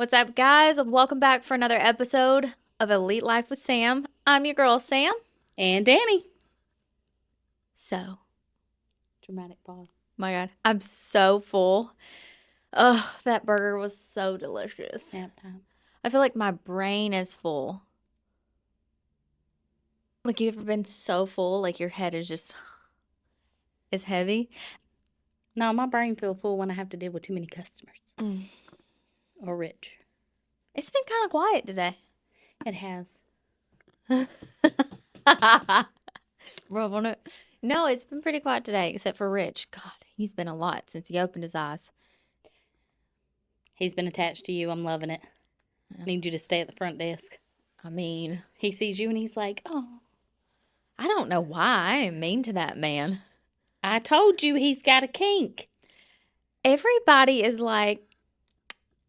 What's up, guys? Welcome back for another episode of Elite Life with Sam. I'm your girl, Sam. And Dani. So, Dramatic pause. my God, I'm so full. Oh, that burger was so delicious. Nap time. I feel like my brain is full. Like, you ever been so full, like your head is heavy? No, my brain feels full when I have to deal with too many customers. Or rich. It's been kind of quiet today. It has. Rub on it. No, it's been pretty quiet today, except for Rich. God, he's been a lot since he opened his eyes. He's been attached to you. I'm loving it. Yeah. Need you to stay at the front desk. I mean, He sees you and he's like, oh. I don't know why I am mean to that man. I told you he's got a kink. Everybody is like,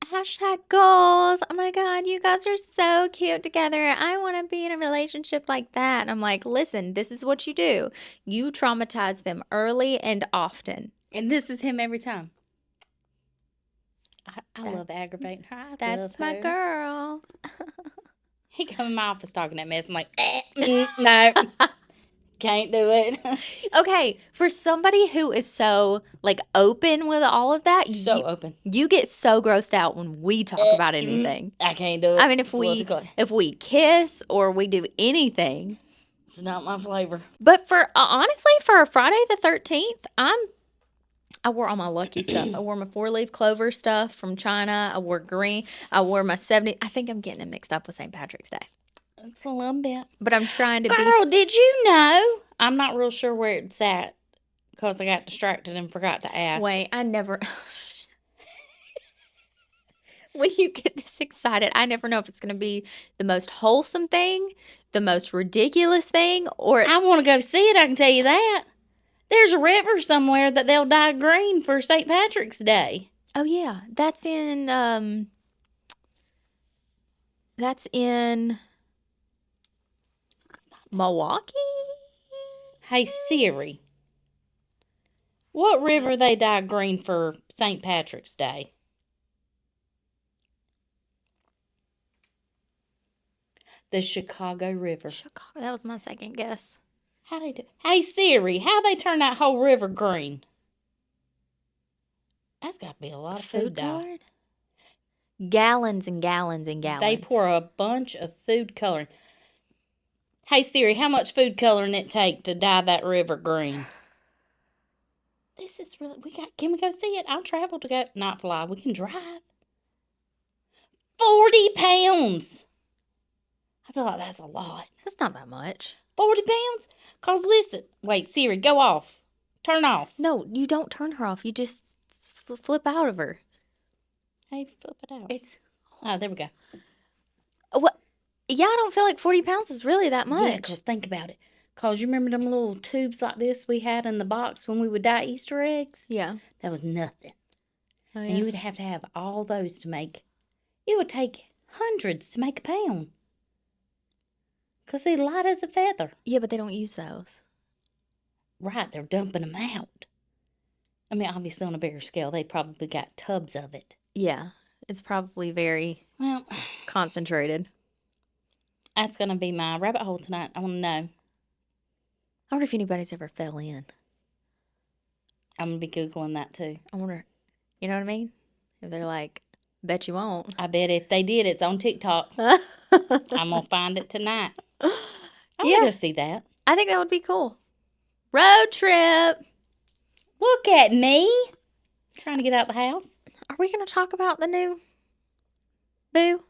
hashtag goals. Oh my God, you guys are so cute together. I want to be in a relationship like that. And I'm like, listen, this is what you do. You traumatize them early and often. And this is him every time. I love aggravating her. I That's love my her. girl. He come in my office talking that mess. I'm like, no. Can't do it. Okay, for somebody who is so like open with all of that, So open. you get so grossed out when we talk about anything. I can't do it. I mean, It's a little too close. if we kiss or we do anything, It's not my flavor. but for honestly, for Friday the 13th, I wore all my lucky stuff. I wore my 4-leaf clover stuff from China. I wore green. I wore my 70. I think I'm getting it mixed up with St. Patrick's Day, It's a little bit. but I'm trying to be. Girl, did you know? I'm not real sure where it's at because I got distracted and forgot to ask. Wait, I never. When you get this excited, I never know if it's going to be the most wholesome thing, the most ridiculous thing, or I want to go see it, I can tell you that. There's a river somewhere that they'll dye green for St. Patrick's Day. oh yeah, that's in Milwaukee. Hey, Siri. What river they dye green for St. Patrick's Day? The Chicago River. Chicago. That was my second guess. How they do? Hey, Siri, how they turn that whole river green? That's got to be a lot of food dye. colored? Gallons and gallons and gallons. They pour a bunch of food coloring. Hey, Siri, how much food coloring it take to dye that river green? This is really, can we go see it? I'll travel to go, not fly, we can drive. 40 pounds. I feel like that's a lot. That's not that much. 40 pounds? Cause listen, wait, Siri, go off. Turn off. No, you don't turn her off. You just flip out of her. Hey, flip it out. It's Oh, there we go. what? Yeah, I don't feel like 40 pounds is really that Yeah, much. cause think about it. Cause you remember them little tubes like this we had in the box when we would dye Easter eggs? Yeah. That was nothing. Oh, And you would have to have all those to make. It would take hundreds to make a pound. Because they're light as a feather. Yeah, but they don't use those. Right, they're dumping them out. I mean, obviously on a bigger scale, they probably got tubs of it. Yeah, it's probably very Well, concentrated. that's going to be my rabbit hole tonight. I want to know. I wonder if anybody's ever fell in. I'm going to be Googling that too. I wonder, you know what I mean? If they're like, bet you won't. I bet if they did, it's on TikTok. I'm going to find it tonight. I want to go see that. I think that would be cool. Road trip. Look at me. Trying to get out the house. Are we going to talk about the new boo?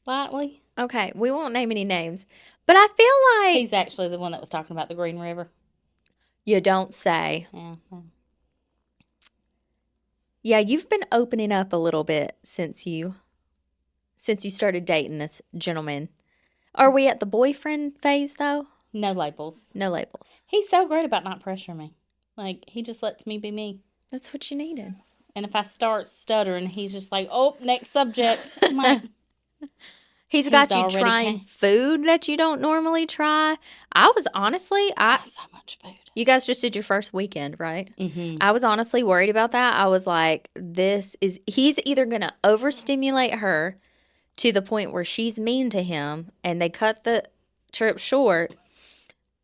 Lightly. Okay, we won't name any names. But I feel like... He's actually the one that was talking about the Green River. You don't say. Yeah. Well. Yeah, you've been opening up a little bit since you started dating this gentleman. Are we at the boyfriend phase, though? No labels. No labels. He's so great about not pressuring me. Like, he just lets me be me. That's what you needed. And if I start stuttering, he's just like, oh, next subject. I'm like, He's got you already trying food that you don't normally try. I was honestly, so much food. You guys just did your first weekend, right? Mm-hmm. I was honestly worried about that. I was like, he's either going to overstimulate her to the point where she's mean to him and they cut the trip short,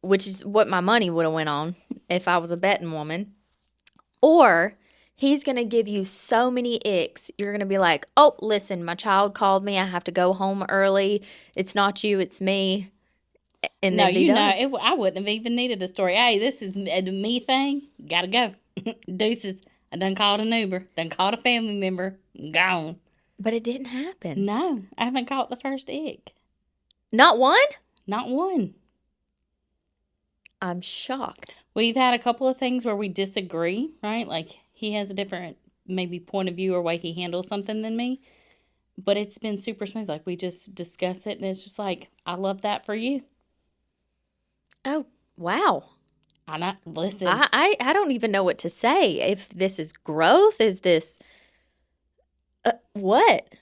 which is what my money would have went on if I was a betting woman. Or he's going to give you so many icks. You're going to be like, oh, listen, my child called me. I have to go home early. It's not you, it's me. And No, then be done. I wouldn't have even needed a story. Hey, this is a me thing. Gotta go. Deuces. I done called an Uber. Done called a family member. Gone. But it didn't happen. No, I haven't caught the first ick. Not one? Not one. I'm shocked. We've had a couple of things where we disagree, right? Like he has a different maybe point of view or way he handles something than me. But it's been super smooth. Like we just discuss it and it's just like, I love that for you. Oh, wow. Listen. I don't even know what to say. If this is growth, is this what?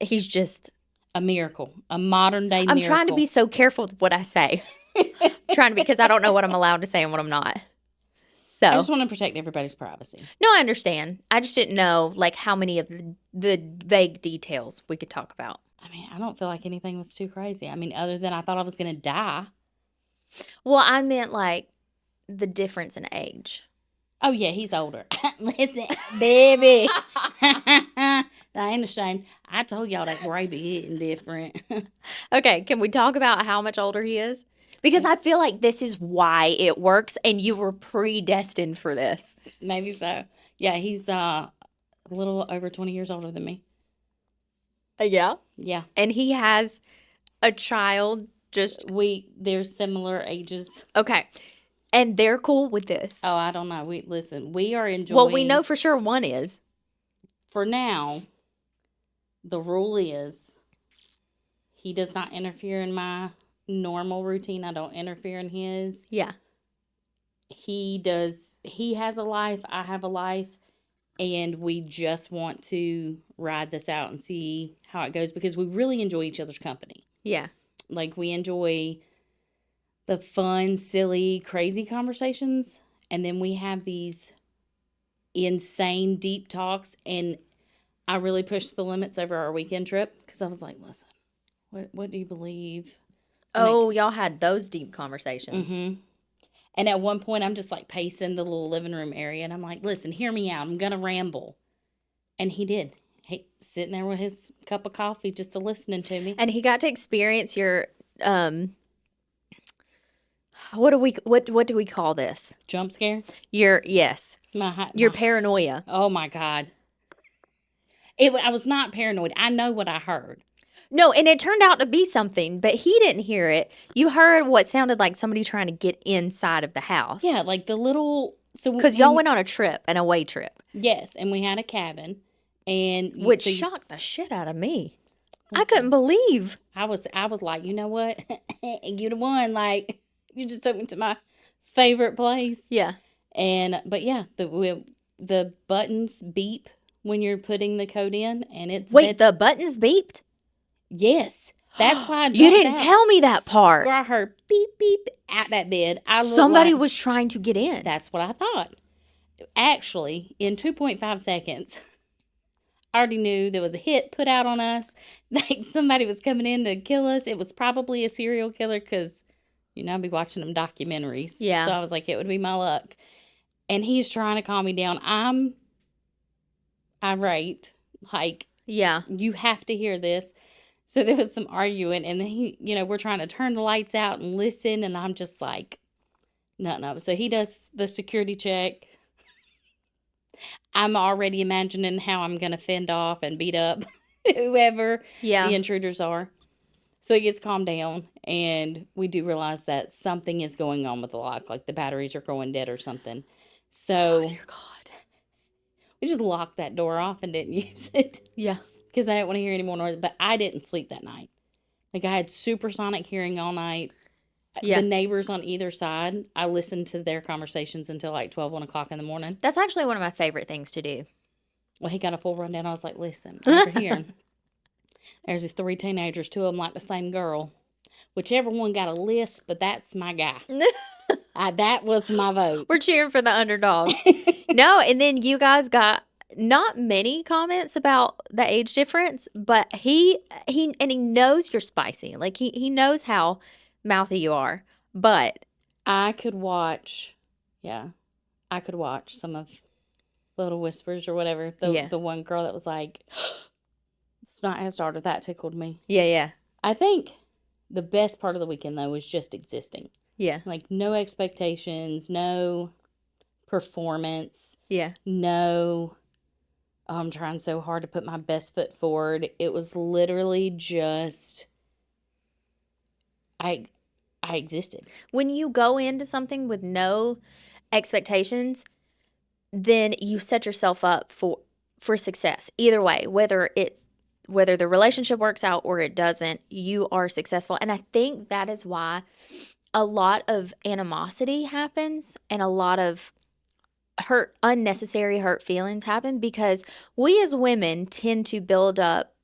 He's just a miracle, a modern day miracle. I'm trying to be so careful with what I say. Because I don't know what I'm allowed to say and what I'm not. So I just want to protect everybody's privacy. No, I understand. I just didn't know like how many of the vague details we could talk about. I mean, I don't feel like anything was too crazy. I mean, other than I thought I was going to die. Well, I meant like the difference in age. Oh, yeah, he's older. Listen, baby. I ain't ashamed. I told y'all that gray be hitting different. Okay, can we talk about how much older he is? Because I feel like this is why it works and you were predestined for this. Maybe so. Yeah, he's a little over 20 years older than me. Yeah? Yeah. And he has a child they're similar ages. Okay. And they're cool with this. Oh, I don't know. We are enjoying. Well, we know for sure one is. For now, the rule is he does not interfere in my normal routine. I don't interfere in his. Yeah. He has a life. I have a life. And we just want to ride this out and see how it goes because we really enjoy each other's company. Yeah. Like we enjoy the fun, silly, crazy conversations. And then we have these insane deep talks. And I really pushed the limits over our weekend trip because I was like, listen, what do you believe? Y'all had those deep conversations. Mm-hmm. And at one point, I'm just like pacing the little living room area. And I'm like, listen, hear me out. I'm going to ramble. And he did. He sitting there with his cup of coffee just to listening to me. And he got to experience your, what do we call this? Jump scare? Your Your paranoia. Oh, my God. I was not paranoid. I know what I heard. No, and it turned out to be something, but he didn't hear it. You heard what sounded like somebody trying to get inside of the house. Yeah, like the little... Because y'all went on an away trip. Yes, and we had a cabin. Which shocked the shit out of me. I couldn't believe. I was like, you know what? You the one. Like, you just took me to my favorite place. Yeah. But yeah, the buttons beep when you're putting the code in, and it's... Wait, the buttons beeped? Yes. That's why I You didn't tell me that part. Girl, I heard beep, beep out that bed. Somebody was trying to get in. That's what I thought. Actually, in 2.5 seconds, I already knew there was a hit put out on us. Like somebody was coming in to kill us. It was probably a serial killer because, I'd be watching them documentaries. Yeah. So I was like, it would be my luck. And he's trying to calm me down. I'm irate. Like, yeah, you have to hear this. So there was some arguing, and then we're trying to turn the lights out and listen, and I'm just like, no. So he does the security check. I'm already imagining how I'm going to fend off and beat up whoever the intruders are. So he gets calmed down, and we do realize that something is going on with the lock, like the batteries are going dead or something. So, oh, dear God. We just locked that door off and didn't use it. Yeah. Because I didn't want to hear any more noise. But I didn't sleep that night. Like, I had supersonic hearing all night. Yeah. The neighbors on either side, I listened to their conversations until like 1 o'clock in the morning. That's actually one of my favorite things to do. Well, he got a full rundown. I was like, listen, over here, There's these 3 teenagers, 2 of them like the same girl. Whichever one got a list, but that's my guy. That was my vote. We're cheering for the underdog. No, and then you guys got not many comments about the age difference, but he knows you're spicy. Like he knows how mouthy you are. But I could watch some of Little Whispers or whatever. The one girl that was like, it's not his daughter. That tickled me. Yeah. I think the best part of the weekend, though, was just existing. Yeah. Like, no expectations, no performance. Yeah. No, I'm trying so hard to put my best foot forward. It was literally just, I existed. When you go into something with no expectations, then you set yourself up for success. Either way, whether the relationship works out or it doesn't, you are successful. And I think that is why a lot of animosity happens and a lot of unnecessary hurt feelings happen, because we as women tend to build up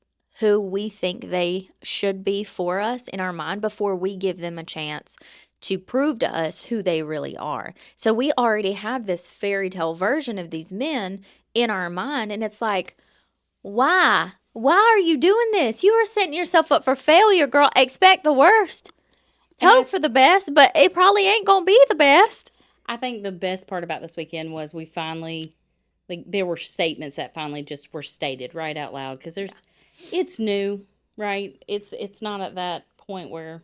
who we think they should be for us in our mind before we give them a chance to prove to us who they really are. So we already have this fairy tale version of these men in our mind, and it's like, why? Why are you doing this? You are setting yourself up for failure, girl. Expect the worst. Hope for the best, but it probably ain't going to be the best. I think the best part about this weekend was we finally, like, there were statements that finally just were stated right out loud, because it's new, right? It's not at that point where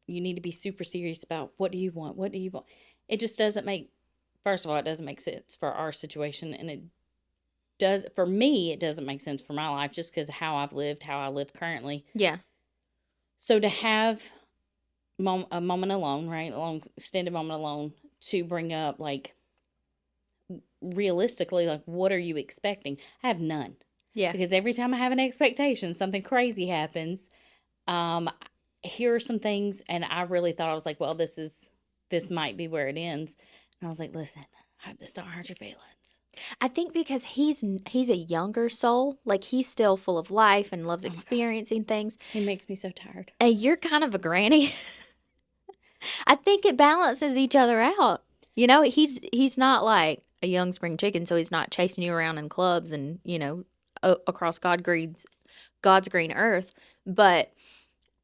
you need to be super serious about what do you want? What do you want? It just doesn't make, first of all, it doesn't make sense for our situation, and it does, for me, it doesn't make sense for my life just because of how I live currently. Yeah. So to have a moment alone, right? A long extended moment alone to bring up, like, realistically, like, what are you expecting? I have none. Yeah. Because every time I have an expectation, something crazy happens. Here are some things, and I really thought, I was like, well, this might be where it ends. And I was like, listen, I hope this don't hurt your feelings. I think because he's a younger soul, like he's still full of life and loves experiencing things. He makes me so tired. And you're kind of a granny. I think it balances each other out. You know, he's not like a young spring chicken, so he's not chasing you around in clubs and, you know, across God's green earth. But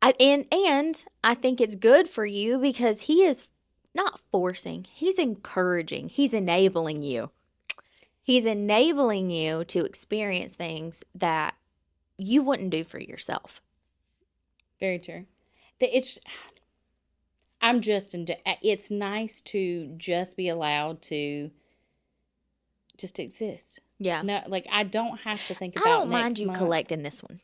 I think it's good for you because he is not forcing, he's encouraging, he's enabling you. He's enabling you to experience things that you wouldn't do for yourself. Very true. It's nice to just be allowed to just exist. Yeah. No, like, I don't have to think about I don't mind you month. collecting this one.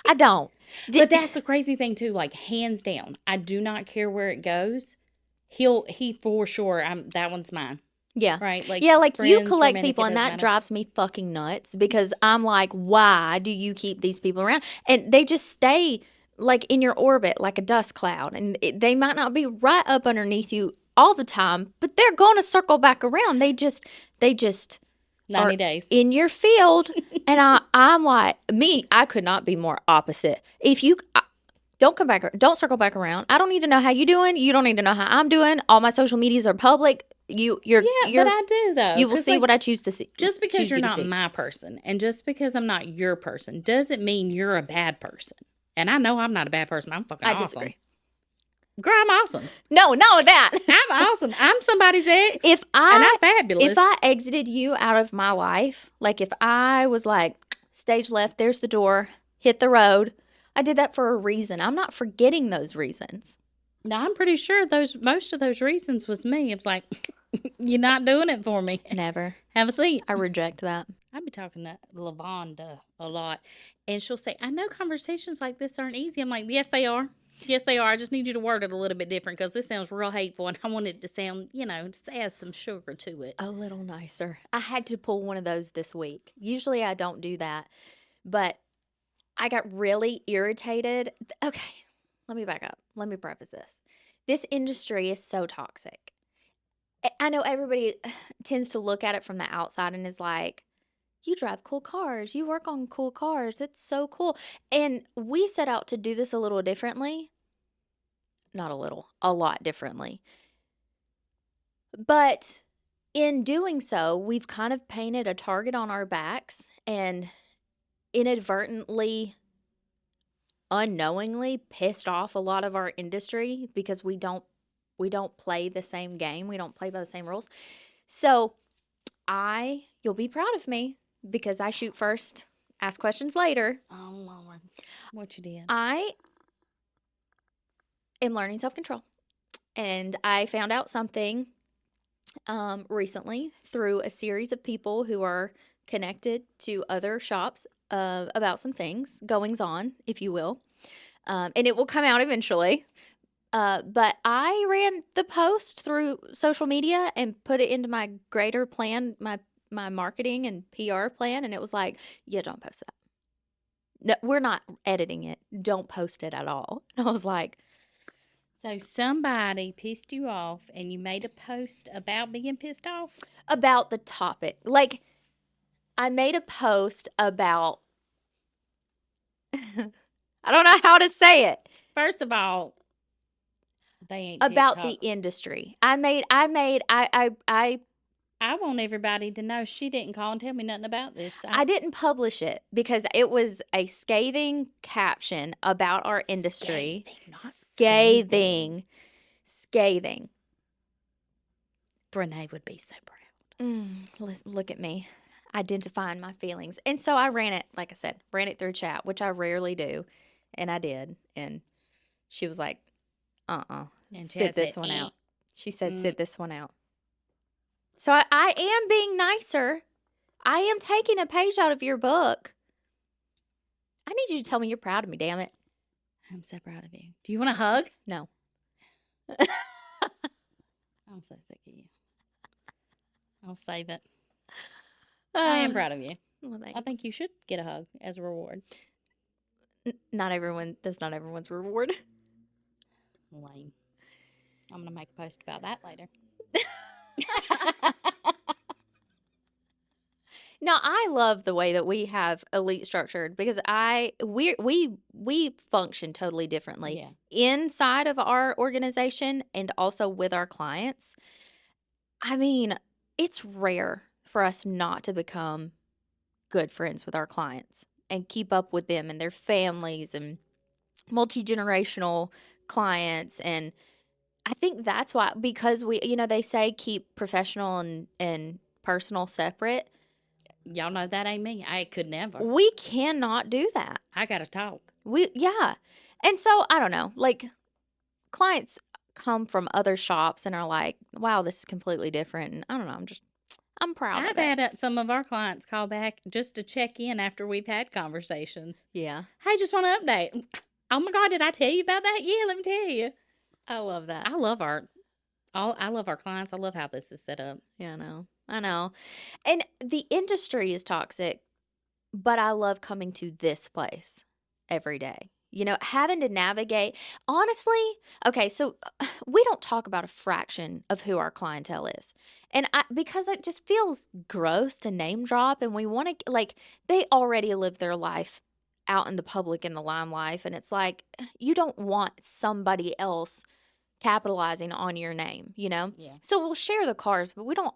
I don't. But that's the crazy thing too, like, hands down, I do not care where it goes. He for sure, that one's mine. Yeah. Right? Like, yeah, like you friends, collect romantic, people, it and doesn't that matter. drives me fucking nuts because I'm like, why do you keep these people around? And they just stay like in your orbit like a dust cloud, and they might not be right up underneath you all the time, but they're going to circle back around. They just 90 days in your field. And I'm like, I could not be more opposite. If you don't come back, don't circle back around. I don't need to know how you doing. You don't need to know how I'm doing. All my social medias are public. But I do, though. You will see, like, what I choose to see. Just because you're not my person, and just because I'm not your person, doesn't mean you're a bad person. And I know I'm not a bad person. I'm fucking awesome. I disagree. Girl, I'm awesome. No, that. I'm awesome. I'm somebody's ex. And I'm fabulous. If I exited you out of my life, like if I was like, stage left, there's the door, hit the road, I did that for a reason. I'm not forgetting those reasons. Now, I'm pretty sure most of those reasons was me. It's like, you're not doing it for me. Never. Have a seat. I reject that. I've been talking to Lavonda a lot, and she'll say, I know conversations like this aren't easy. I'm like, yes, they are. Yes, they are. I just need you to word it a little bit different because this sounds real hateful, and I want it to sound, just add some sugar to it. A little nicer. I had to pull one of those this week. Usually I don't do that, but I got really irritated. Okay, let me back up. Let me preface this. This industry is so toxic. I know everybody tends to look at it from the outside and is like, You drive cool cars. You work on cool cars. That's so cool. And we set out to do this a little differently. Not a little, a lot differently. But in doing so, we've kind of painted a target on our backs and inadvertently, unknowingly pissed off a lot of our industry because we don't play the same game. We don't play by the same rules. So you'll be proud of me because I shoot first, ask questions later. Oh, Lord. What you did? I am learning self-control. And I found out something recently through a series of people who are connected to other shops about some things, goings on, if you will. And it will come out eventually. But I ran the post through social media and put it into my greater plan, my marketing and PR plan. And it was like, yeah, don't post that. No, we're not editing it. Don't post it at all. And I was like, so somebody pissed you off and you made a post about being pissed off? About the topic. Like, I made a post about, I don't know how to say it. First of all, they ain't about TikTok. the industry. I want everybody to know she didn't call and tell me nothing about this. I didn't publish it because it was a scathing caption about our industry. Scathing. Brene would be so proud. Look at me, identifying my feelings. And so I ran it, like I said, through chat, which I rarely do. And I did. And she was like, and sit this one out. She said, sit this one out. So I am being nicer. I am taking a page out of your book. I need you to tell me you're proud of me, damn it. I'm so proud of you. Do you want a hug? No. I'm so sick of you. I'll save it. I am proud of you. Well, I think you should get a hug as a reward. Not everyone's reward. Lame. I'm going to make a post about that later. Now, I love the way that we have Elite structured because we function totally differently inside of our organization and also with our clients. I mean, it's rare for us not to become good friends with our clients and keep up with them and their families and multi-generational clients. And I think that's why, because they say keep professional and personal separate. Y'all know that ain't me. I could never. We cannot do that. I got to talk. And so, I don't know, like, clients come from other shops and are like, wow, this is completely different. And I don't know, I'm proud of it. I've had some of our clients call back just to check in after we've had conversations. Yeah. Hey, just want to update. Oh my God, did I tell you about that? Yeah, let me tell you. I love that. I love our clients. I love how this is set up. Yeah, I know. And the industry is toxic, but I love coming to this place every day. Having to navigate. Honestly, okay, so we don't talk about a fraction of who our clientele is. And because it just feels gross to name drop, and we want to, like, they already live their life out in the public, in the limelight, and it's like, you don't want somebody else capitalizing on your name, Yeah. So we'll share the cars, but we don't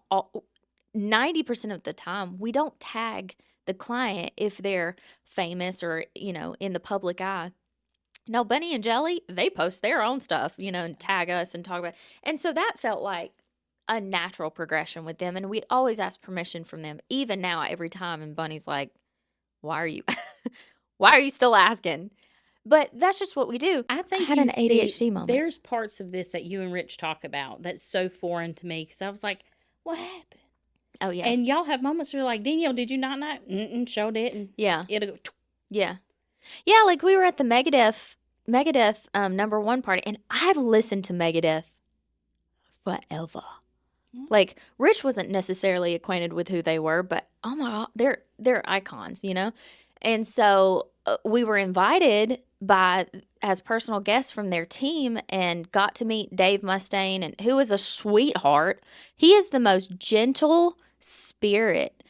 90% of the time, we don't tag the client if they're famous or, in the public eye. No, Bunny and Jelly, they post their own stuff, and tag us and talk about it. And so that felt like a natural progression with them. And we always ask permission from them, even now, every time. And Bunny's like, why are you still asking? But that's just what we do. I think I had an ADHD moment. There's parts of this that you and Rich talk about that's so foreign to me because I was like, what happened? Oh, yeah. And y'all have moments where you're like, Danielle, did you not know? Show didn't. Yeah. It'll go. Yeah. Yeah, like we were at the Megadeth #1 party, and I've listened to Megadeth forever. Like, Rich wasn't necessarily acquainted with who they were, but oh my God, they're icons, And so we were invited as personal guests from their team and got to meet Dave Mustaine, and who is a sweetheart. He is the most gentle spirit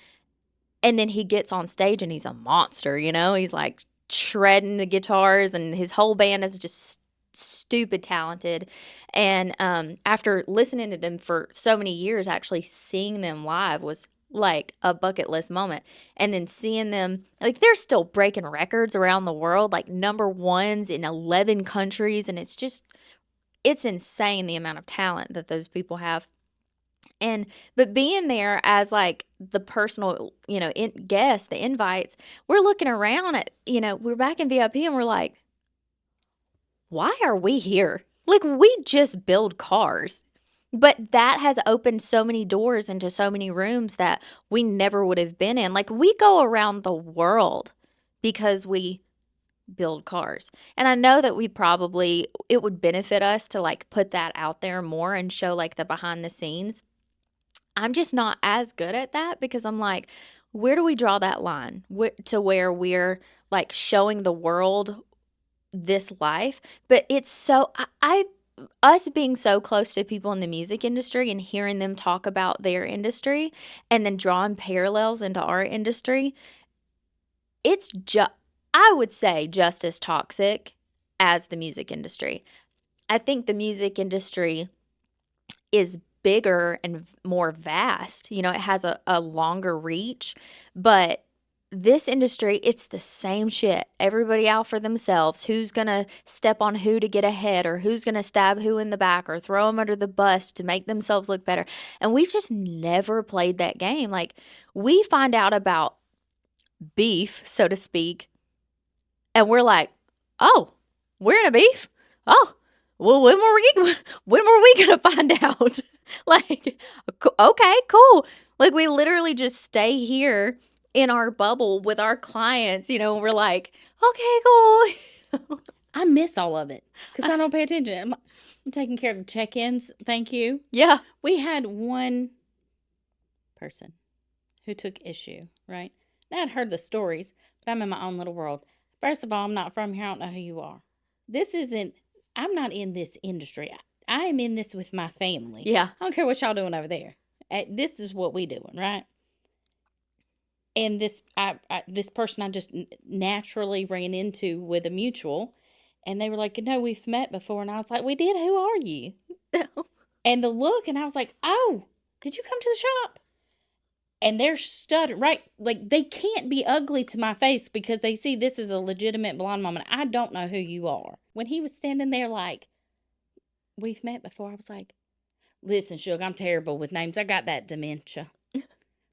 And then he gets on stage and he's a monster, you know? He's like shredding the guitars, and his whole band is just stupid talented. And after listening to them for so many years, actually seeing them live was like a bucket list moment. And then seeing them, like, they're still breaking records around the world, like number ones in 11 countries. And it's insane the amount of talent that those people have. And but being there as like the personal, guest, the invites, we're looking around at, we're back in VIP and we're like, why are we here? Like, we just build cars. But that has opened so many doors into so many rooms that we never would have been in. Like, we go around the world because we build cars. And I know that it would benefit us to like put that out there more and show like the behind the scenes. I'm just not as good at that because I'm like, where do we draw that line to where we're like showing the world this life? But it's so, us being so close to people in the music industry and hearing them talk about their industry and then drawing parallels into our industry, it's I would say just as toxic as the music industry. I think the music industry is bigger and more vast. It has a longer reach, but this industry, it's the same shit. Everybody out for themselves. Who's going to step on who to get ahead, or who's going to stab who in the back or throw them under the bus to make themselves look better. And we've just never played that game. Like, we find out about beef, so to speak, and we're like, oh, we're in a beef? Oh, well, when were we gonna find out? Like, okay, cool. Like, we literally just stay here in our bubble with our clients, and we're like, okay, cool. I miss all of it because I don't pay attention. I'm taking care of the check-ins. Thank you. Yeah. We had one person who took issue, right? Now, I'd heard the stories, but I'm in my own little world. First of all, I'm not from here. I don't know who you are. I'm not in this industry. I am in this with my family. Yeah. I don't care what y'all doing over there. This is what we doing, right? And this person I just naturally ran into with a mutual, and they were like, no, we've met before. And I was like, we did? Who are you? And the look, and I was like, oh, did you come to the shop? And they're stuttering, right? Like, they can't be ugly to my face because they see this is a legitimate blonde woman. I don't know who you are. When he was standing there like, we've met before, I was like, listen, Suge, I'm terrible with names. I got that dementia.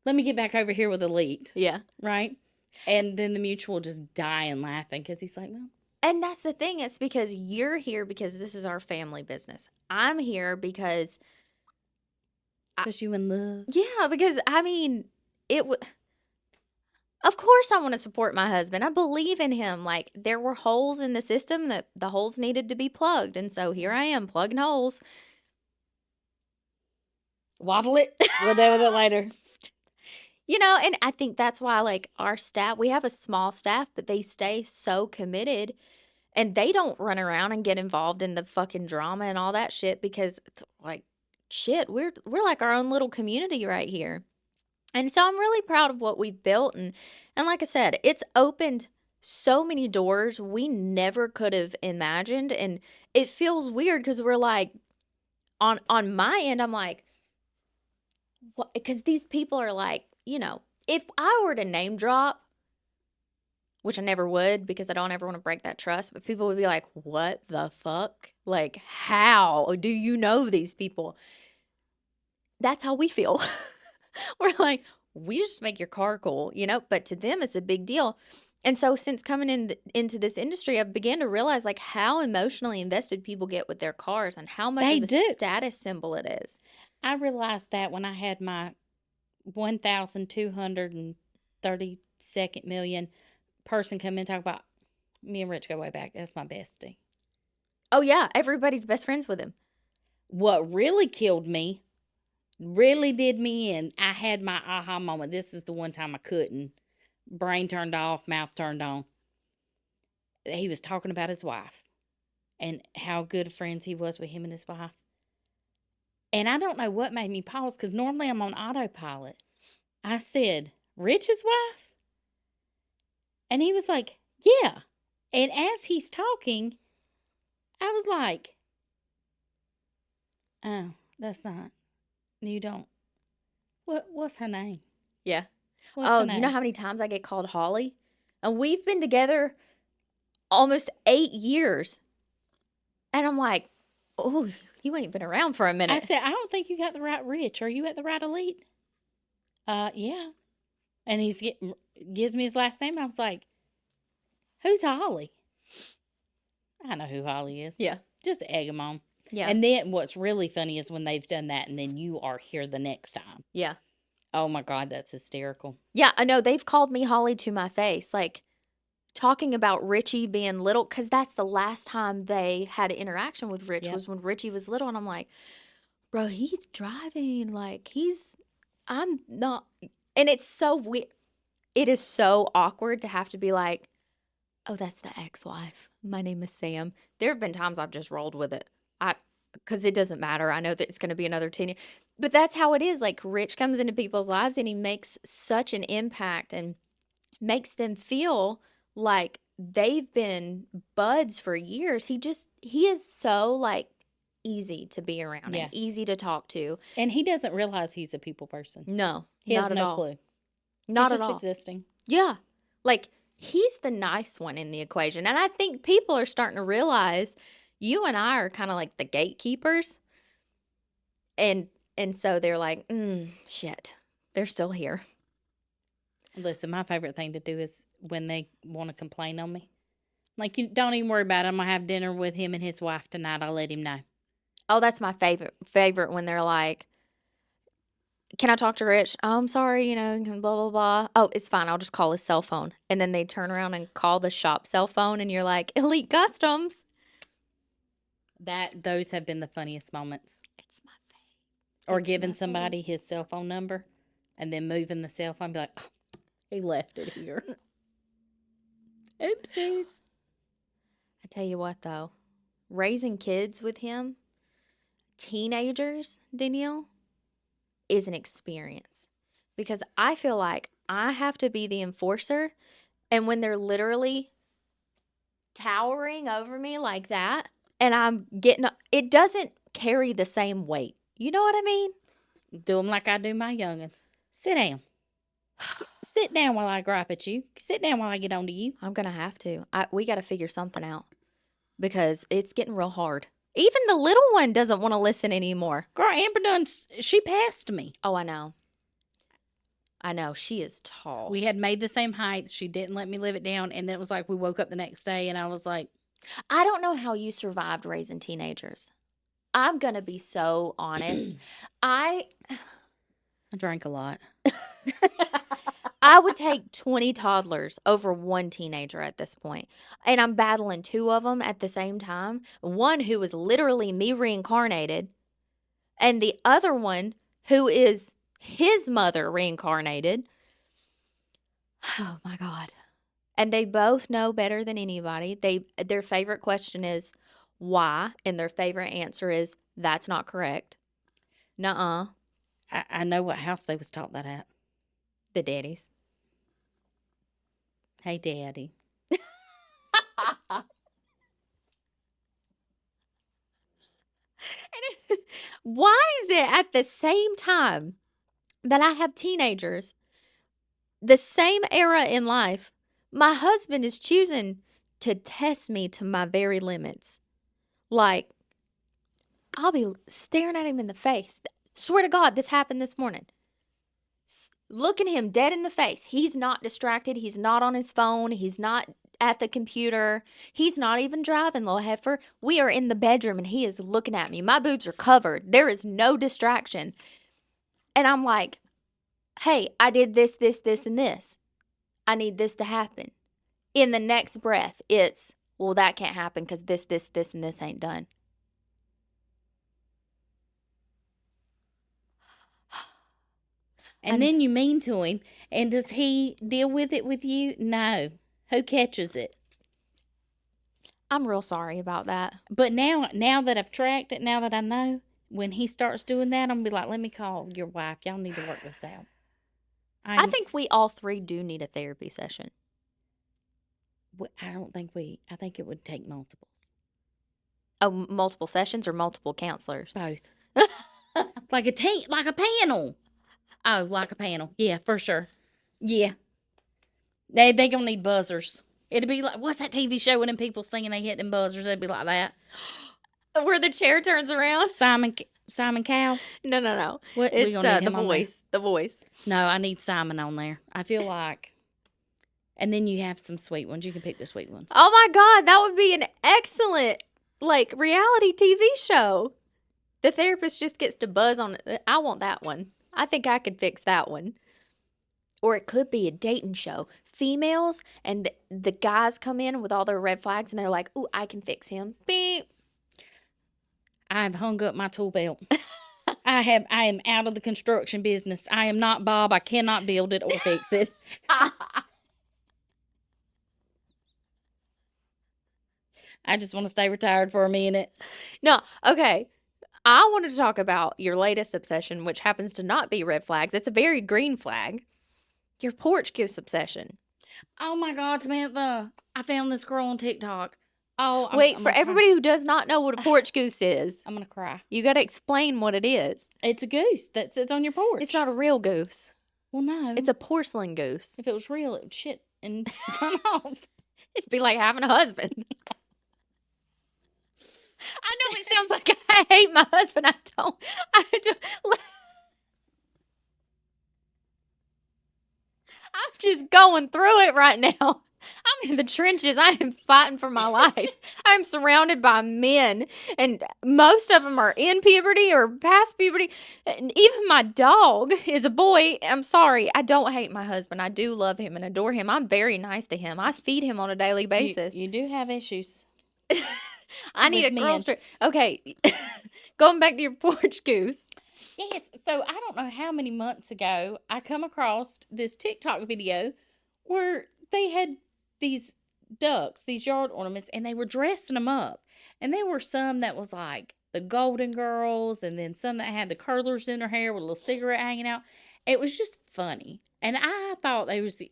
Let me get back over here with Elite. Yeah. Right? And then the mutual just dying laughing because he's like, well. And that's the thing. It's because you're here because this is our family business. I'm here because you in love. Yeah, because of course I want to support my husband. I believe in him. Like, there were holes in the system that the holes needed to be plugged. And so here I am plugging holes. Waffle it. We'll deal with it later. And I think that's why, like, our staff, we have a small staff, but they stay so committed, and they don't run around and get involved in the fucking drama and all that shit because, like, shit, we're like our own little community right here. And so I'm really proud of what we've built. And like I said, it's opened so many doors we never could have imagined. And it feels weird because we're like, on my end, I'm like, what? Because these people are like, if I were to name drop, which I never would because I don't ever want to break that trust, but people would be like, what the fuck? Like, how do you know these people? That's how we feel. We're like, we just make your car cool, but to them it's a big deal. And so since coming into this industry, I've began to realize like how emotionally invested people get with their cars and how much of a status symbol it is. I realized that when I had my 1,232nd million person come in and talk about, me and Rich go way back. That's my bestie. Oh yeah, everybody's best friends with him. What really killed me, really did me in, I had my aha moment. This is the one time I couldn't. Brain turned off, mouth turned on. He was talking about his wife and how good friends he was with him and his wife. And I don't know what made me pause because normally I'm on autopilot. I said, Rich's wife? And he was like, yeah. And as he's talking, I was like, oh, that's not. You don't. What's her name? Yeah. What's Oh, her you know name? how many times I get called Holly? And we've been together almost 8 years. And I'm like, oh, you ain't been around for a I minute. said, I don't think you got the right Rich. Are you at the right Elite? Yeah. And gives me his last name. I was like, who's Holly? I know who Holly is. Yeah. Just to egg him on. Yeah. And then what's really funny is when they've done that and then you are here the next time. Yeah. Oh my God, that's hysterical. Yeah, I know. They've called me Holly to my face. Like, talking about Richie being little, because that's the last time they had an interaction with Rich Yep. was when Richie was little. And I'm like, bro, he's driving. Like, I'm not. And it's so weird. It is so awkward to have to be like, oh, that's the ex-wife. My name is Sam. There have been times I've just rolled with it. Because it doesn't matter. I know that it's going to be another 10 years. But that's how it is. Like, Rich comes into people's lives and he makes such an impact and makes them feel like they've been buds for years. He is so, like, easy to be around Yeah. and easy to talk to. And he doesn't realize he's a people person. No, He has not at no all. clue. Not He's at just all. existing. Yeah. Like, he's the nice one in the equation. And I think people are starting to realize you and I are kind of like the gatekeepers. And so they're like, shit, they're still here. Listen, my favorite thing to do is when they want to complain on me. Like, you don't even worry about it. I'm going to have dinner with him and his wife tonight. I'll let him know. Oh, that's my favorite when they're like, can I talk to Rich? Oh, I'm sorry, blah, blah, blah. Oh, it's fine. I'll just call his cell phone. And then they turn around and call the shop cell phone and you're like, Elite Customs. Those have been the funniest moments. It's my favorite. Or giving somebody his cell phone number and then moving the cell phone and be like, oh, he left it here. Oopsies. I tell you what, though, raising kids with him, teenagers, Danielle, is an experience. Because I feel like I have to be the enforcer. And when they're literally towering over me like that, and I'm getting, it doesn't carry the same weight. You know what I mean? Do them like I do my youngins. Sit down. Sit down while I gripe at you. Sit down while I get on to you. I'm going to have to. We got to figure something out because it's getting real hard. Even the little one doesn't want to listen anymore. Girl, Amber Dunn, she passed me. Oh, I know. I know. She is tall. We had made the same height. She didn't let me live it down. And then it was like we woke up the next day and I was like, I don't know how you survived raising teenagers. I'm going to be so honest. I drank a lot. I would take 20 toddlers over one teenager at this point. And I'm battling two of them at the same time. One who is literally me reincarnated, and the other one who is his mother reincarnated. Oh my God. And they both know better than anybody. Their favorite question is why, and their favorite answer is that's not correct. Nuh-uh. I know what house they was taught that at. The daddies. Hey, Daddy. Why is it at the same time that I have teenagers, the same era in life, my husband is choosing to test me to my very limits? Like, I'll be staring at him in the face. Swear to God, this happened this morning. Looking him dead in the face. He's not distracted. He's not on his phone. He's not at the computer. He's not even driving, little heifer. We are in the bedroom and he is looking at me. My boobs are covered. There is no distraction. And I'm like, hey, I did this, this, this, and this. I need this to happen. In the next breath, it's, well, that can't happen because this, this, this, and this ain't done. And then you mean to him. And does he deal with it with you? No. Who catches it? I'm real sorry about that. But now that I've tracked it, now that I know, when he starts doing that, I'm going to be like, let me call your wife. Y'all need to work this out. I think we all three do need a therapy session. I don't think I think it would take multiples. Oh, multiple sessions or multiple counselors? Both. Like a team, like a panel. Oh, like a panel. Yeah, for sure. Yeah. They gonna need buzzers. It'd be like, what's that TV show when them people singing they hit them buzzers? It'd be like that. Where the chair turns around? Simon Cowell? No. What, It's gonna need The him on there? Voice. The Voice. No, I need Simon on there. I feel like. And then you have some sweet ones. You can pick the sweet ones. Oh my God, that would be an excellent, like, reality TV show. The therapist just gets to buzz on it. I want that one. I think I could fix that one. Or it could be a dating show. Females and the guys come in with all their red flags and they're like, ooh, I can fix him. Beep. I've hung up my tool belt. I am out of the construction business. I am not Bob. I cannot build it or fix it. I just want to stay retired for a minute. No, okay. I wanted to talk about your latest obsession, which happens to not be red flags. It's a very green flag. Your porch goose obsession. Oh my God, Samantha. I found this girl on TikTok. Oh, Wait, for everybody who does not know what a porch goose is, I'm going to cry. you got to explain what it is. It's a goose that sits on your porch. It's not a real goose. Well, no. It's a porcelain goose. If it was real, it would shit and run off. It'd be like having a husband. I know it sounds like I hate my husband. I don't. I'm just going through it right now. I'm in the trenches. I am fighting for my life. I'm surrounded by men, and most of them are in puberty or past puberty. And even my dog is a boy. I'm sorry. I don't hate my husband. I do love him and adore him. I'm very nice to him. I feed him on a daily basis. You do have issues. I need a girl's trip. Okay. Going back to your porch goose. Yes. So I don't know how many months ago I come across this TikTok video where they had these ducks, these yard ornaments, and they were dressing them up. And there were some that was like the Golden Girls, and then some that had the curlers in their hair with a little cigarette hanging out. It was just funny. And I thought they was,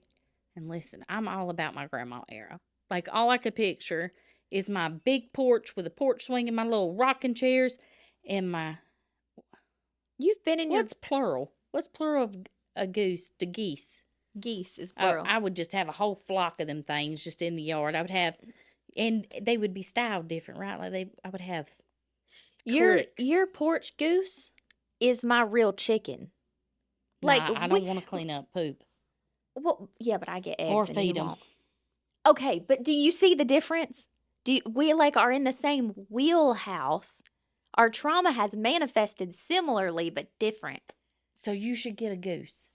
and listen, I'm all about my grandma era. Like, all I could picture is my big porch with a porch swing and my little rocking chairs and my... You've been in your... What's plural? What's plural of a goose? The geese. Geese is plural. I would just have a whole flock of them things just in the yard. I would have... And they would be styled different, right? Like I would have... Your porch goose is my real chicken. Like, I don't want to clean up poop. Well, yeah, but I get eggs or and feed you them. won't. Okay, but do you see the difference? We like are in the same wheelhouse. Our trauma has manifested similarly but different. So you should get a goose.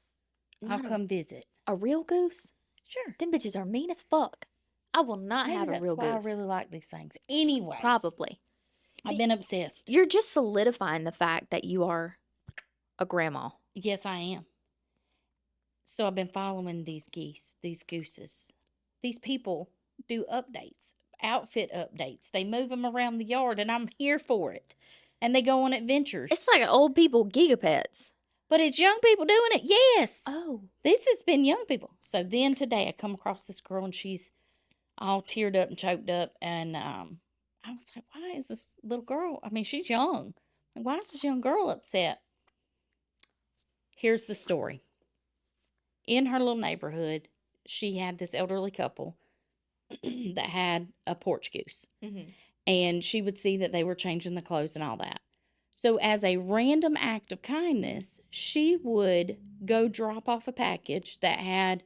I'll come visit. A real goose? Sure. Them bitches are mean as fuck. I will not have a real goose. That's why I really like these things. Anyway. Probably. I've been obsessed. You're just solidifying the fact that you are a grandma. Yes, I am. So I've been following these geese, these gooses. These people do updates, outfit updates. They move them around the yard, and I'm here for it. And they go on adventures. It's like old people gigapets. But it's young people doing it. Yes. Oh. This has been young people. So then today I come across this girl, and she's all teared up and choked up. And I was like, why is this little girl? I mean, she's young. Like, why is this young girl upset? Here's the story. In her little neighborhood, she had this elderly couple that had a porch goose. Mm-hmm. And she would see that they were changing the clothes and all that. So as a random act of kindness, she would go drop off a package that had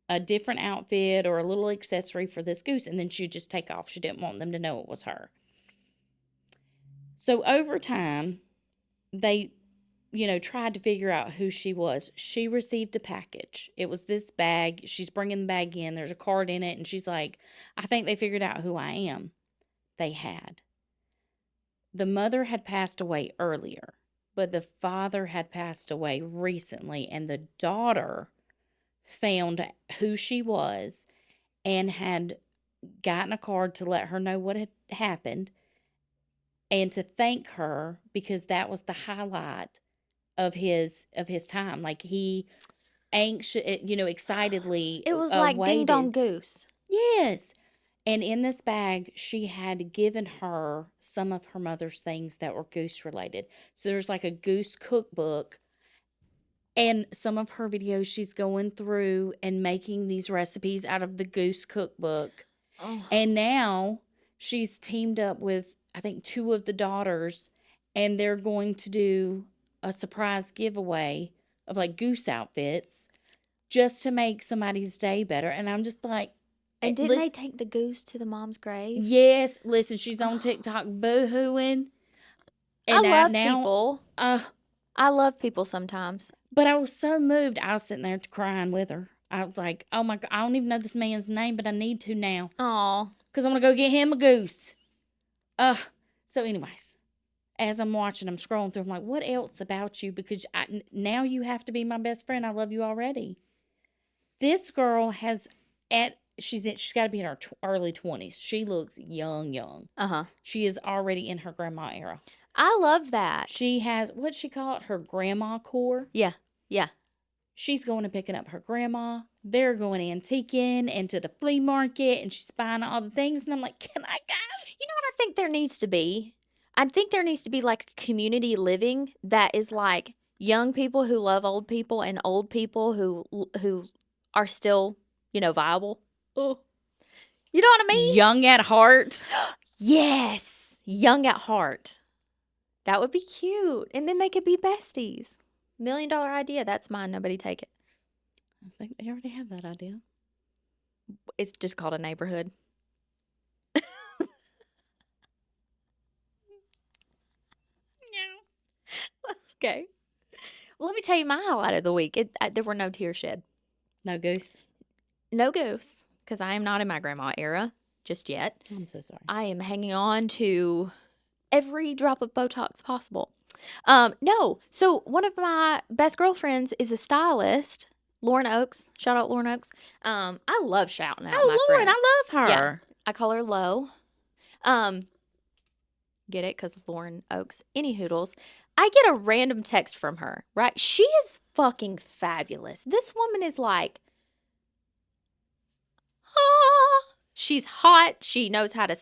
a different outfit or a little accessory for this goose, and then she'd just take off. She didn't want them to know it was her. So over time, they, tried to figure out who she was. She received a package. It was this bag. She's bringing the bag in. There's a card in it, and she's like, I think they figured out who I am. They had. The mother had passed away earlier, but the father had passed away recently, and the daughter found who she was and had gotten a card to let her know what had happened and to thank her because that was the highlight of his time. Like, he anxious, excitedly It was like Ding Dong waited. Goose. Yes. And in this bag, she had given her some of her mother's things that were goose related. So there's like a goose cookbook. And some of her videos, she's going through and making these recipes out of the goose cookbook. Oh. And now she's teamed up with, I think, 2 of the daughters, and they're going to do a surprise giveaway of like goose outfits just to make somebody's day better. And I'm just like, And didn't they take the goose to the mom's grave? yes, listen, she's on TikTok boo-hooing. And I love people. I love people sometimes. But I was so moved. I was sitting there crying with her. I was like, oh my God, I don't even know this man's name, but I need to now. Aw. Because I'm going to go get him a goose. So anyways, as I'm watching, I'm scrolling through. I'm like, what else about you? Because now you have to be my best friend. I love you already. This girl she's got to be in her early 20s. She looks young. Uh-huh. She is already in her grandma era. I love that. She has, what'd she call it? Her grandma core. Yeah. She's going and picking up her grandma. They're going antiquing and to the flea market, and she's buying all the things. And I'm like, can I go? You know what I think there needs to be? I think there needs to be like community living that is like young people who love old people and old people who are still, viable. Oh. You know what I mean? Young at heart. Yes. Young at heart. That would be cute. And then they could be besties. $1 million idea. That's mine. Nobody take it. I think they already have that idea. It's just called a neighborhood. Okay. Well, let me tell you my highlight of the week. There were no tears shed. No goose? No goose, because I am not in my grandma era just yet. I'm so sorry. I am hanging on to every drop of Botox possible. No. So one of my best girlfriends is a stylist, Lauren Oakes. Shout out Lauren Oakes. I love shouting out my Lauren, friends. I love her. Yeah, I call her Lo. Get it? Because Lauren Oakes. Any hoodles. I get a random text from her, right? She is fucking fabulous. This woman is like, she's hot. She knows how to,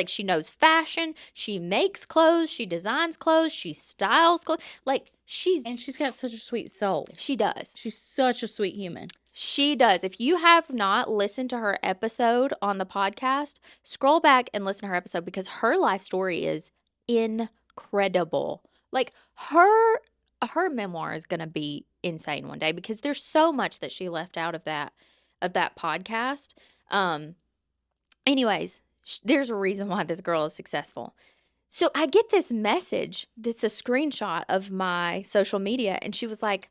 she knows fashion. She makes clothes. She designs clothes. She styles clothes. And she's got such a sweet soul. She does. She's such a sweet human. She does. If you have not listened to her episode on the podcast, scroll back and listen to her episode because her life story is incredible. Like her memoir is going to be insane one day because there's so much that she left out of that podcast. Anyways, there's a reason why this girl is successful. So I get this message that's a screenshot of my social media, and she was like,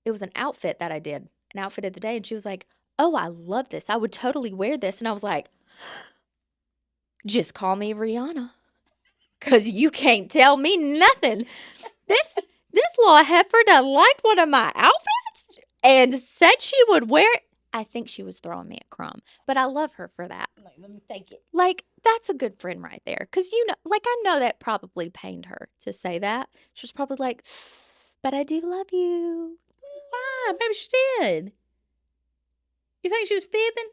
it was an outfit that I did, an outfit of the day, and she was like, oh, I love this. I would totally wear this. And I was like, just call me Rihanna, because you can't tell me nothing. This little heifer done liked one of my outfits and said she would wear it. I think she was throwing me a crumb, but I love her for that. Let me take it. Like, that's a good friend right there. Because, I know that probably pained her to say that. She was probably like, but I do love you. Why? Maybe she did. You think she was fibbing?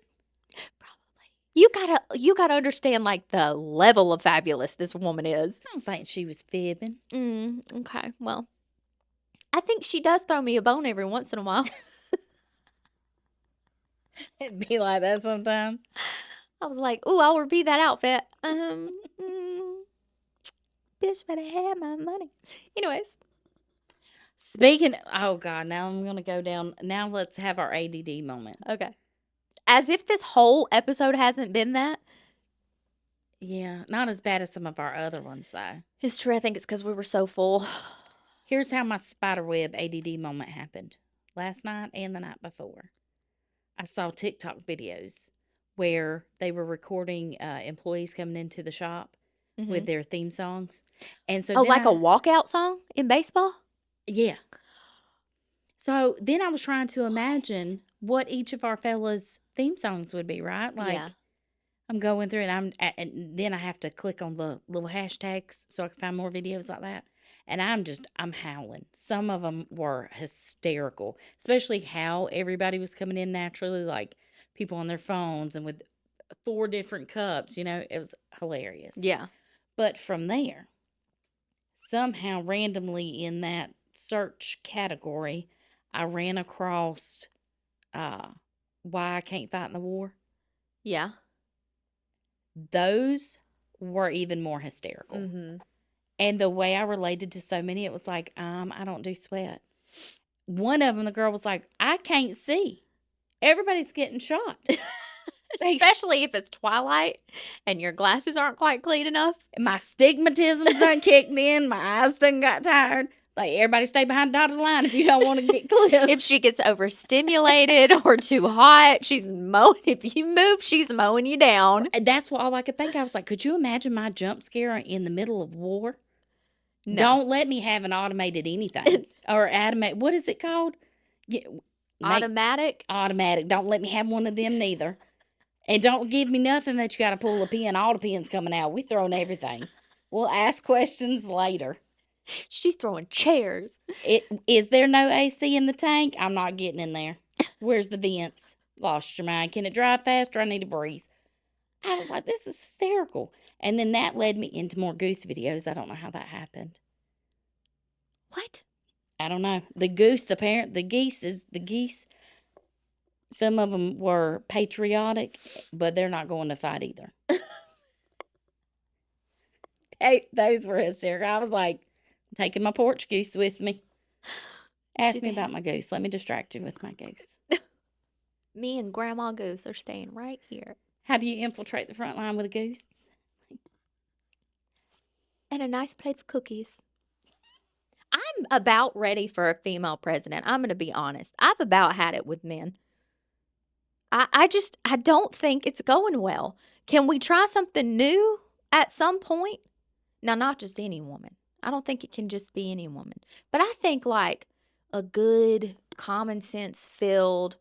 Probably. You gotta understand, like, the level of fabulous this woman is. I don't think she was fibbing. Okay, well, I think she does throw me a bone every once in a while. It'd be like that sometimes. I was like, ooh, I'll repeat that outfit. Bitch better have my money. Anyways. Oh God, now I'm going to go down. Now let's have our ADD moment. Okay. As if this whole episode hasn't been that. Yeah, not as bad as some of our other ones though. It's true. I think it's because we were so full. Here's how my spiderweb ADD moment happened. Last night and the night before. I saw TikTok videos where they were recording employees coming into the shop with their theme songs. And so like a walkout song in baseball? Yeah. So then I was trying to imagine what each of our fellas' theme songs would be, right? Like, yeah. I'm going through it, and then I have to click on the little hashtags so I can find more videos like that. And I'm howling. Some of them were hysterical, especially how everybody was coming in naturally, like people on their phones and with 4 different cups, it was hilarious. Yeah. But from there, somehow randomly in that search category, I ran across Why I Can't Fight in the War. Yeah. Those were even more hysterical. Mm-hmm. And the way I related to so many, it was like, I don't do sweat. One of them, the girl was like, I can't see. Everybody's getting shot. Especially if it's twilight and your glasses aren't quite clean enough. My stigmatism's done kicked in. My eyes done got tired. Like, everybody stay behind the dotted line if you don't want to get clipped. If she gets overstimulated or too hot, she's mowing. If you move, she's mowing you down. And that's all I could think. I was like, could you imagine my jump scare in the middle of war? No. Don't let me have an automated anything. Or automatic. What is it called? Automatic? Automatic. Don't let me have one of them neither. And don't give me nothing that you got to pull a pin. All the pins coming out. We throwing everything. We'll ask questions later. She's throwing chairs. Is there no AC in the tank? I'm not getting in there. Where's the vents? Lost your mind. Can it drive faster? I need a breeze. I was like, this is hysterical. And then that led me into more goose videos. I don't know how that happened. What? I don't know. The geese. Some of them were patriotic, but they're not going to fight either. Those were hysterical. I was like, I'm taking my porch goose with me. Ask me about my goose. Let me distract you with my goose. Me and Grandma Goose are staying right here. How do you infiltrate the front line with a goose? And a nice plate of cookies. I'm about ready for a female president. I'm going to be honest. I've about had it with men. I don't think it's going well. Can we try something new at some point? Now, not just any woman. I don't think it can just be any woman. But I think like a good, common sense filled,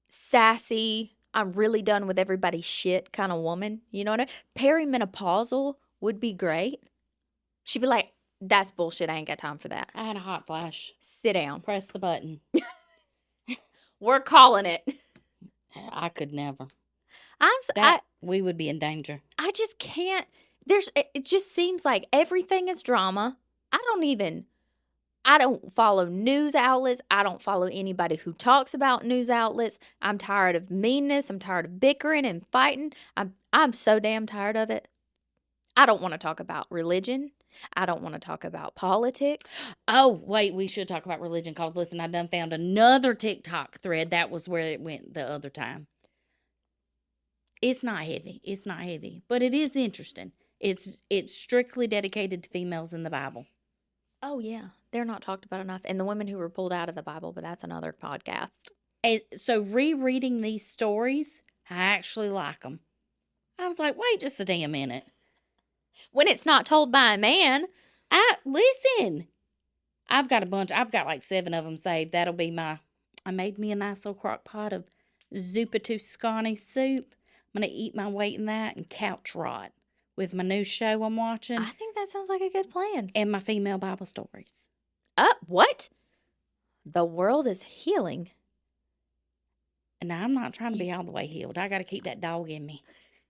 sassy, I'm really done with everybody's shit kind of woman. You know what I mean? Perimenopausal would be great. She'd be like, that's bullshit. I ain't got time for that. I had a hot flash. Sit down. Press the button. We're calling it. I could never. We would be in danger. I just can't. It just seems like everything is drama. I don't follow news outlets. I don't follow anybody who talks about news outlets. I'm tired of meanness. I'm tired of bickering and fighting. I'm so damn tired of it. I don't want to talk about religion. I don't want to talk about politics. Oh, wait, we should talk about religion. Cause listen, I done found another TikTok thread. That was where it went the other time. It's not heavy, but it is interesting. It's strictly dedicated to females in the Bible. Oh, yeah. They're not talked about enough. And the women who were pulled out of the Bible, but that's another podcast. And so rereading these stories, I actually like them. I was like, wait just a damn minute. When it's not told by a man. Listen. I've got a bunch. I've got like 7 of them saved. That'll be I made me a nice little crock pot of Zupatuscani soup. I'm going to eat my weight in that and couch rot with my new show I'm watching. I think that sounds like a good plan. And my female Bible stories. What? The world is healing. And I'm not trying to be all the way healed. I got to keep that dog in me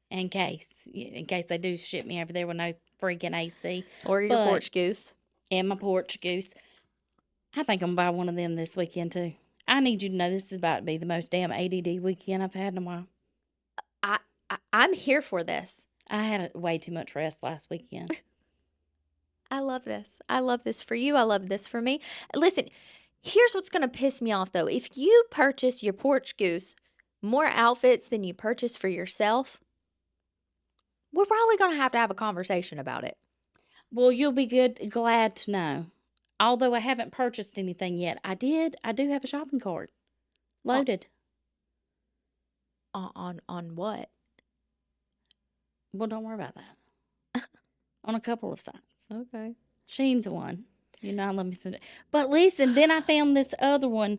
in case they do ship me over there with no freaking AC. Or your porch goose. And my porch goose. I think I'm going to buy one of them this weekend too. I need you to know this is about to be the most damn ADD weekend I've had in a while. I'm here for this. I had way too much rest last weekend. I love this. I love this for you. I love this for me. Listen, here's what's going to piss me off, though. If you purchase your porch goose more outfits than you purchase for yourself, we're probably going to have a conversation about it. Well, you'll be glad to know. Although I haven't purchased anything yet, I do have a shopping cart loaded. On what? Well, don't worry about that. On a couple of sites. Okay. Shein's one. Let me send it. But listen, then I found this other one.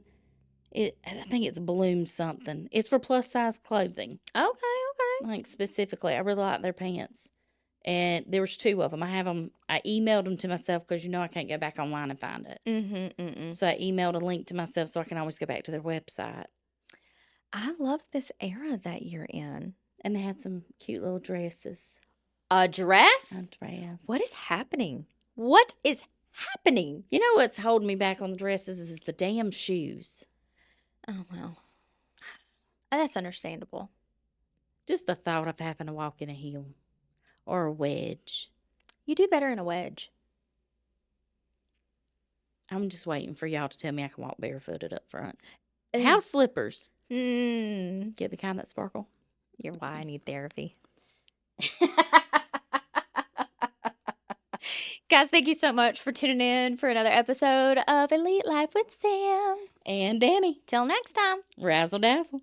I think it's Bloom something. It's for plus size clothing. Okay. Like specifically, I really like their pants. And there was 2 of them. I emailed them to myself because, I can't go back online and find it. Mm-hmm. So I emailed a link to myself so I can always go back to their website. I love this era that you're in. And they had some cute little dresses. A dress? A dress. What is happening? What is happening? You know what's holding me back on the dresses is the damn shoes. Oh, well. That's understandable. Just the thought of having to walk in a heel or a wedge. You do better in a wedge. I'm just waiting for y'all to tell me I can walk barefooted up front. House slippers. Get the kind that sparkle. You're why I need therapy. Guys, thank you so much for tuning in for another episode of Elite Life with Sam and Dani. Till next time. Razzle dazzle.